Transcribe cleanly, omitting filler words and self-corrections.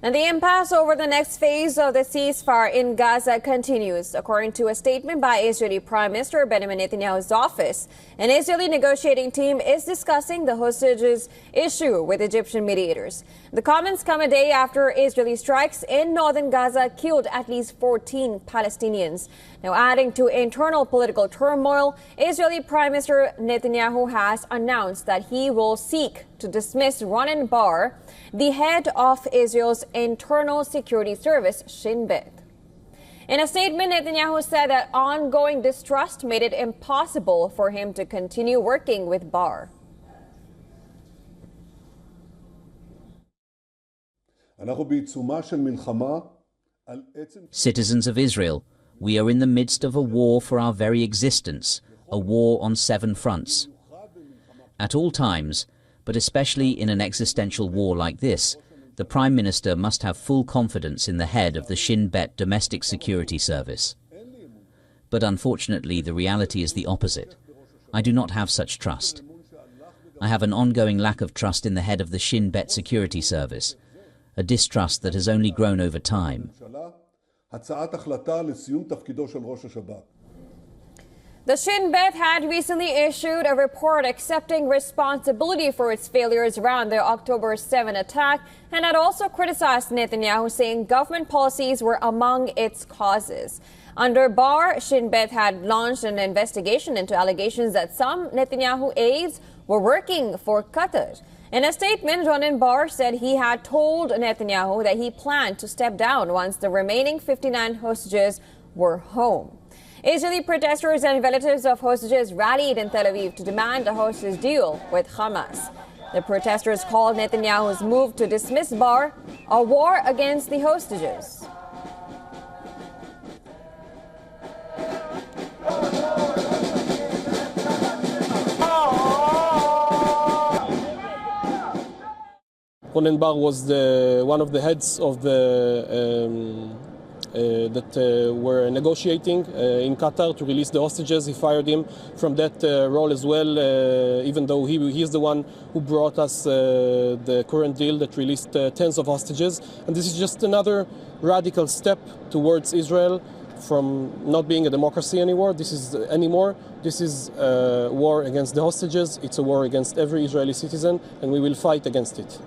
And the impasse over the next phase of the ceasefire in Gaza continues. According to a statement by Israeli Prime Minister Benjamin Netanyahu's office, an Israeli negotiating team is discussing the hostages issue with Egyptian mediators. The comments come a day after Israeli strikes in northern Gaza killed at least 14 Palestinians. Now, adding to internal political turmoil, Israeli Prime Minister Netanyahu has announced that he will seek to dismiss Ronen Bar, the head of Israel's internal security service, Shin Bet. In a statement, Netanyahu said that ongoing distrust made it impossible for him to continue working with Bar. Citizens of Israel, we are in the midst of a war for our very existence, a war on 7 fronts. At all times, but especially in an existential war like this, the Prime Minister must have full confidence in the head of the Shin Bet domestic security service. But unfortunately, the reality is the opposite. I do not have such trust. I have an ongoing lack of trust in the head of the Shin Bet security service, a distrust that has only grown over time. The Shin Bet had recently issued a report accepting responsibility for its failures around the October 7 attack and had also criticized Netanyahu, saying government policies were among its causes. Under Bar, Shin Bet had launched an investigation into allegations that some Netanyahu aides were working for Qatar. In a statement, Ronen Bar said he had told Netanyahu that he planned to step down once the remaining 59 hostages were home. Israeli protesters and relatives of hostages rallied in Tel Aviv to demand a hostage deal with Hamas. The protesters called Netanyahu's move to dismiss Bar a war against the hostages. Ronen Bar was one of the heads of the that were negotiating in Qatar to release the hostages. He fired him from that role as well, even though he is the one who brought us the current deal that released tens of hostages. And this is just another radical step towards Israel from not being a democracy anymore. This is a war against the hostages. It's a war against every Israeli citizen, and we will fight against it.